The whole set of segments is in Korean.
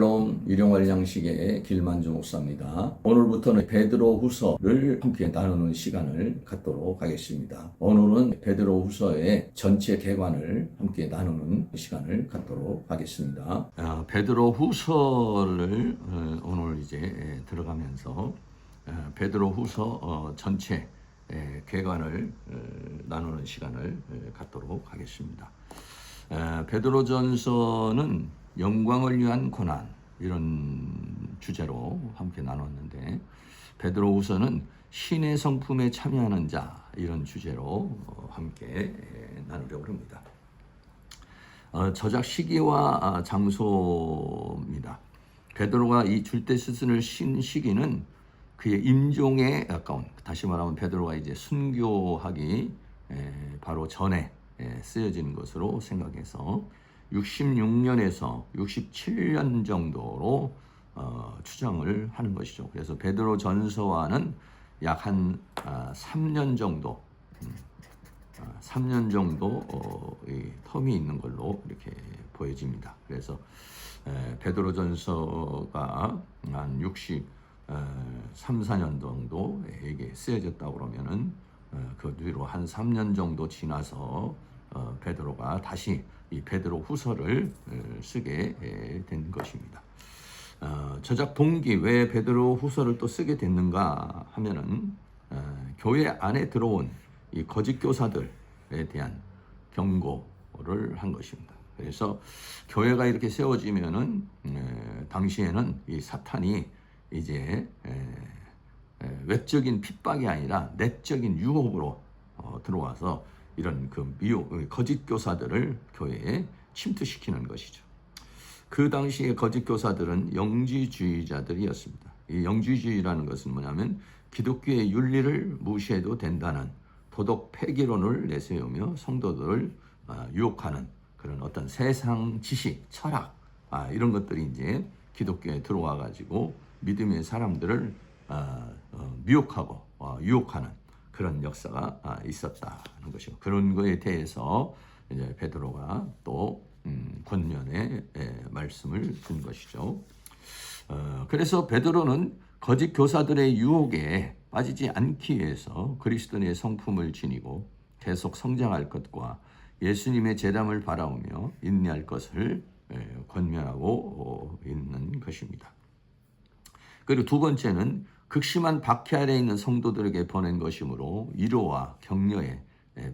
샬롬 일용할 양식의 길만주 목사입니다. 오늘부터는 베드로후서를 함께 나누는 시간을 갖도록 하겠습니다. 오늘은 베드로후서의 전체 개관을 함께 나누는 시간을 갖도록 하겠습니다. 베드로후서를 오늘 이제 들어가면서 베드로후서 전체 개관을 나누는 시간을 갖도록 하겠습니다. 베드로전서는 영광을 위한 고난, 이런 주제로 함께 나눴는데, 베드로후서는 신의 성품에 참여하는 자, 이런 주제로 함께 나누려고 합니다. 저작 시기와 장소입니다. 베드로가 이 줄대스승을 신 시기는 그의 임종에 가까운, 다시 말하면 베드로가 이제 순교하기 바로 전에 쓰여진 것으로 생각해서 66년에서 67년 정도로 추정을 하는 것이죠. 그래서 베드로 전서와는 약 한 3년 정도, 3년 정도 이 텀이 있는 걸로 이렇게 보여집니다. 그래서 베드로 전서가 한 63, 4년 정도에게 쓰여졌다고 그러면은 그 뒤로 한 3년 정도 지나서 베드로가 다시 이 베드로 후서를 쓰게 된 것입니다. 저작 동기, 왜 베드로 후서를 또 쓰게 됐는가 하면은 교회 안에 들어온 이 거짓 교사들에 대한 경고를 한 것입니다. 그래서 교회가 이렇게 세워지면은 당시에는 이 사탄이 이제 외적인 핍박이 아니라 내적인 유혹으로 들어와서 이런 거짓 교사들을 교회에 침투시키는 것이죠. 그 당시의 거짓 교사들은 영지주의자들이었습니다. 이 영지주의라는 것은 뭐냐면 기독교의 윤리를 무시해도 된다는 도덕 폐기론을 내세우며 성도들을 유혹하는 그런 어떤 세상 지식, 철학, 이런 것들이 이제 기독교에 들어와 가지고 믿음의 사람들을 미혹하고 유혹하는 그런 역사가 있었다는 것이고, 그런 거에 대해서 이제 베드로가 또 권면의 말씀을 준 것이죠. 그래서 베드로는 거짓 교사들의 유혹에 빠지지 않기 위해서 그리스도의 성품을 지니고 계속 성장할 것과 예수님의 제담을 바라오며 인내할 것을 권면하고 있는 것입니다. 그리고 두 번째는 극심한 박해 아래 있는 성도들에게 보낸 것이므로 위로와 격려의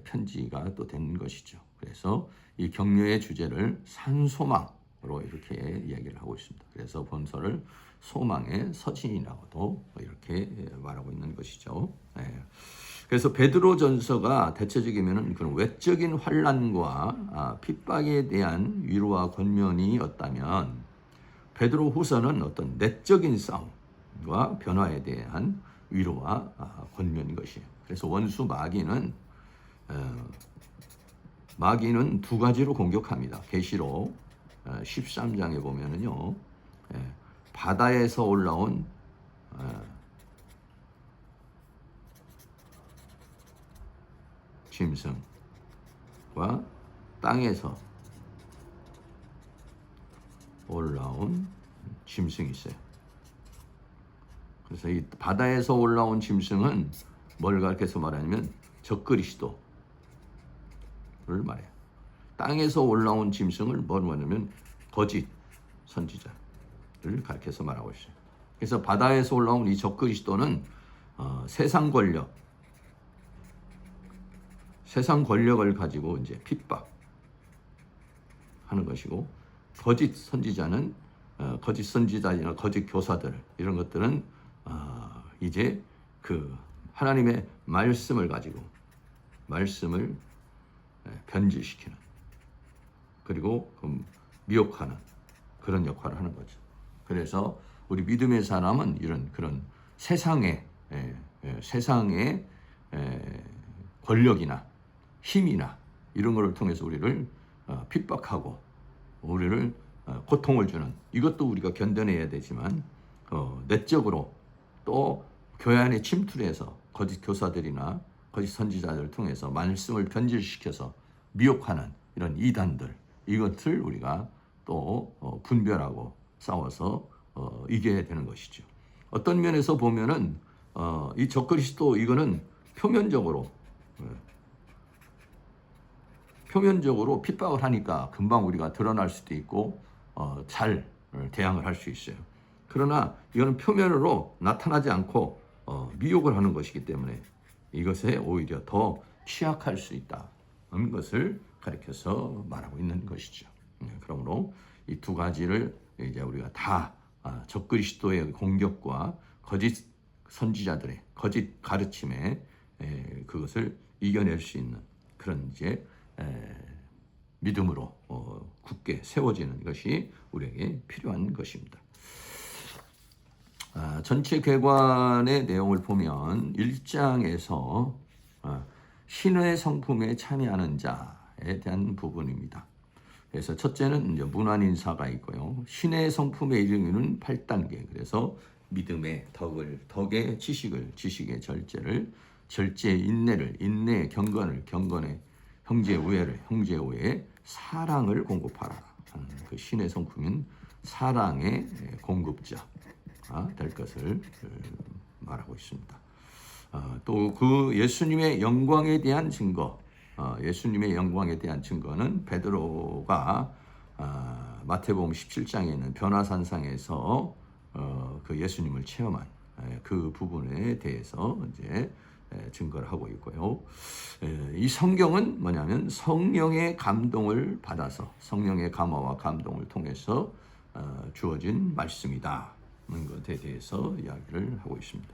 편지가 또 된 것이죠. 그래서 이 격려의 주제를 산소망으로 이렇게 이야기를 하고 있습니다. 그래서 본서를 소망의 서신이라고도 이렇게 말하고 있는 것이죠. 그래서 베드로 전서가 대체적이면 그런 외적인 환난과 핍박에 대한 위로와 권면이었다면, 베드로 후서는 어떤 내적인 싸움과 변화에 대한 위로와 권면인 것이에요. 그래서 원수 마귀는 두 가지로 공격합니다. 계시록 13장에 보면은요, 바다에서 올라온 짐승과 땅에서 올라온 짐승이 있어요. 그래서 이 바다에서 올라온 짐승은 뭘 가르쳐서 말하냐면 적그리스도를 말해요. 땅에서 올라온 짐승을 뭘 말하냐면 거짓 선지자를 가르쳐서 말하고 있어요. 그래서 바다에서 올라온 이 적그리스도는 세상 권력을 가지고 이제 핍박하는 것이고, 거짓 선지자는 거짓 선지자나 거짓 교사들, 이런 것들은 이제 그 하나님의 말씀을 가지고 말씀을 변질시키는, 그리고 미혹하는 그런 역할을 하는 거죠. 그래서 우리 믿음의 사람은 이런 그런 세상의 권력이나 힘이나 이런 것을 통해서 우리를 핍박하고 우리를 고통을 주는, 이것도 우리가 견뎌내야 되지만 내적으로 또 교회 안에 침투를 해서 거짓 교사들이나 거짓 선지자들을 통해서 말씀을 변질시켜서 미혹하는 이런 이단들, 이것을 우리가 또 분별하고 싸워서 이겨야 되는 것이죠. 어떤 면에서 보면은 이 적그리스도 이거는 표면적으로 핍박을 하니까 금방 우리가 드러날 수도 있고 잘 대항을 할 수 있어요. 그러나 이거는 표면으로 나타나지 않고 미혹을 하는 것이기 때문에 이것에 오히려 더 취약할 수 있다는 것을 가리켜서 말하고 있는 것이죠. 그러므로 이 두 가지를 이제 우리가 다 적그리스도의 공격과 거짓 선지자들의 거짓 가르침에 그것을 이겨낼 수 있는 그런 이제 믿음으로 굳게 세워지는 것이 우리에게 필요한 것입니다. 전체 계관의 내용을 보면 1장에서 신의 성품에 참여하는 자에 대한 부분입니다. 그래서 첫째는 이제 문안 인사가 있고요. 신의 성품에 이르는 8단계. 그래서 믿음의 덕의 지식을, 지식의 절제를, 절제의 인내를, 인내의 경건을, 경건의 형제의 우애를, 형제의 우애에 사랑을 공급하라. 그 신의 성품인 사랑의 공급자가 될 것을 말하고 있습니다. 또 그 예수님의 영광에 대한 증거, 예수님의 영광에 대한 증거는 베드로가 마태복음 17장에 있는 변화산상에서 그 예수님을 체험한 그 부분에 대해서 이제 증거를 하고 있고요. 이 성경은 뭐냐면 성령의 감동을 받아서 성령의 감화와 감동을 통해서 주어진 말씀이다. 는 것에 대해서 이야기를 하고 있습니다.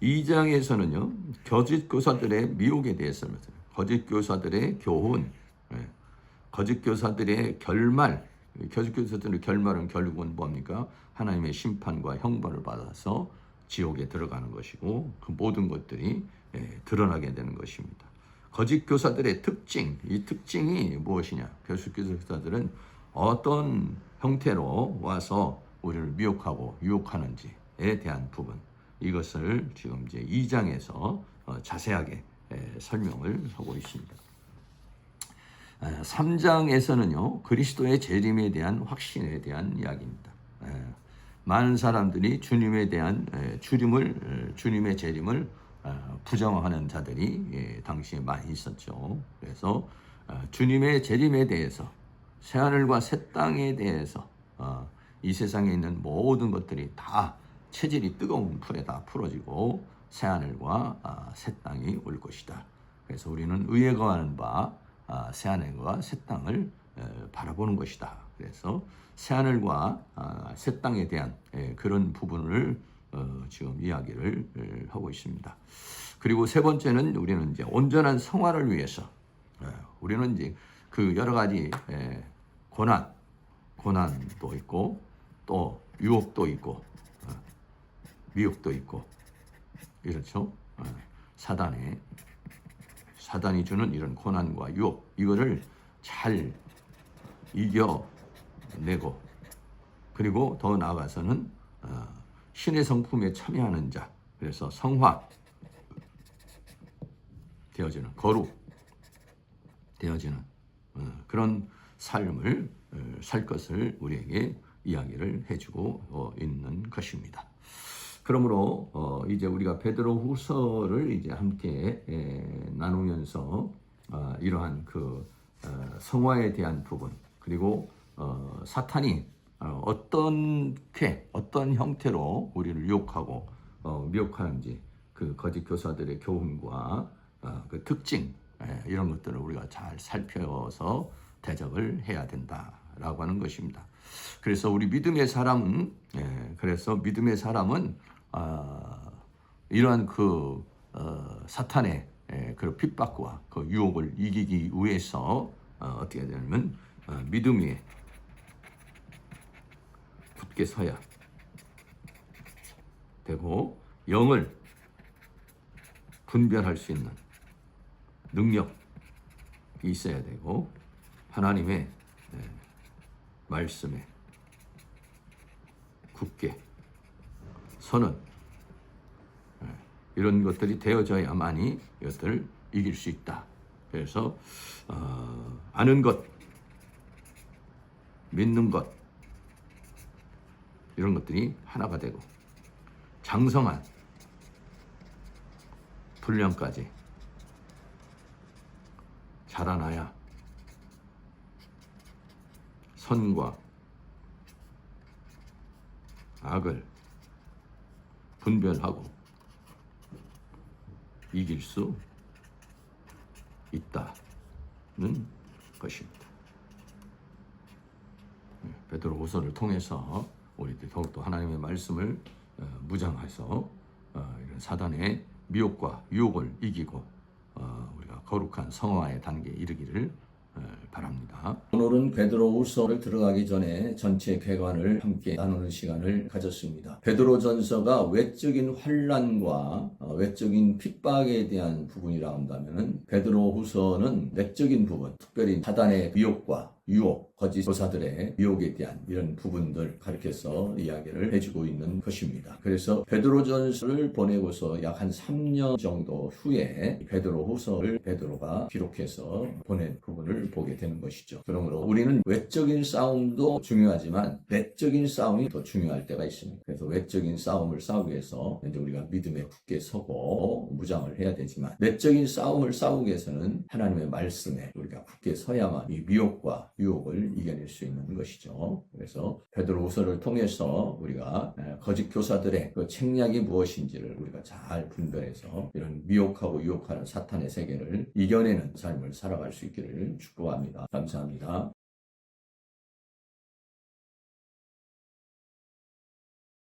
2장에서는요. 거짓 교사들의 미혹에 대해서 거짓 교사들의 교훈, 거짓 교사들의 결말, 거짓 교사들의 결말은 결국은 뭡니까? 하나님의 심판과 형벌을 받아서 지옥에 들어가는 것이고 그 모든 것들이 드러나게 되는 것입니다. 거짓 교사들의 특징, 이 특징이 무엇이냐? 거짓 교사들은 어떤 형태로 와서 우리를 미혹하고 유혹하는지에 대한 부분, 이것을 지금 이제 2장에서 자세하게 설명을 하고 있습니다. 3장에서는요, 그리스도의 재림에 대한 확신에 대한 이야기입니다. 많은 사람들이 주님에 대한 주님의 재림을 부정하는 자들이 당시에 많이 있었죠. 그래서 주님의 재림에 대해서, 새하늘과 새 땅에 대해서 이 세상에 있는 모든 것들이 다 체질이 뜨거운 풀에 다 풀어지고 새하늘과 새 땅이 올 것이다. 그래서 우리는 의에 거하는 바 새하늘과 새 땅을 바라보는 것이다. 그래서 새하늘과 새 땅에 대한 그런 부분을 지금 이야기를 하고 있습니다. 그리고 세 번째는 우리는 이제 온전한 성화를 위해서 우리는 이제 그 여러 가지 고난도 있고 또 유혹도 있고 미혹도 있고 이렇죠. 사단이 주는 이런 고난과 유혹, 이거를 잘 이겨내고 그리고 더 나아가서는 신의 성품에 참여하는 자, 그래서 성화 되어지는, 거룩 되어지는 그런 삶을 살 것을 우리에게 이야기를 해주고 있는 것입니다. 그러므로 이제 우리가 베드로후서를 이제 함께 나누면서 이러한 그 성화에 대한 부분, 그리고 사탄이 어떤 형태로 우리를 유혹하고 미혹하는지, 그 거짓 교사들의 교훈과 그 특징, 이런 것들을 우리가 잘 살펴서 대적을 해야 된다라고 하는 것입니다. 그래서 우리 믿음의 사람은 이러한 그 사탄의 그 핍박과 그 유혹을 이기기 위해서 어떻게 되냐면 믿음 위에 굳게 서야 되고 영을 분별할 수 있는 능력이 있어야 되고 하나님의 말씀에 굳게 서는 이런 것들이 되어져야만이 이것들을 이길 수 있다. 그래서 아는 것, 믿는 것, 이런 것들이 하나가 되고 장성한 분량까지 자라나야 선과 악을 분별하고 이길 수 있다는 것입니다. 베드로후서를 통해서 우리들이 더욱더 하나님의 말씀을 무장해서 이런 사단의 미혹과 유혹을 이기고 우리가 거룩한 성화의 단계에 이르기를 바랍니다. 오늘은 베드로후서를 들어가기 전에 전체 개관을 함께 나누는 시간을 가졌습니다. 베드로전서가 외적인 환난과 외적인 핍박에 대한 부분이라 한다면 베드로후서는 내적인 부분, 특별히 사단의 미혹과 유혹, 거짓 교사들의 유혹에 대한 이런 부분들 가르쳐서 이야기를 해주고 있는 것입니다. 그래서 베드로전서를 보내고서 약 한 3년 정도 후에 베드로후서를 베드로가 기록해서 보낸 부분을 보게 되는 것이죠. 그러므로 우리는 외적인 싸움도 중요하지만 내적인 싸움이 더 중요할 때가 있습니다. 그래서 외적인 싸움을 싸우기 위해서 이제 우리가 믿음에 굳게 서고 무장을 해야 되지만 내적인 싸움을 싸우기 위해서는 하나님의 말씀에 우리가 굳게 서야만 이 미혹과 유혹을 이겨낼 수 있는 것이죠. 그래서 베드로후서를 통해서 우리가 거짓 교사들의 그 책략이 무엇인지를 우리가 잘 분별해서 이런 미혹하고 유혹하는 사탄의 세계를 이겨내는 삶을 살아갈 수 있기를 축복합니다. 감사합니다.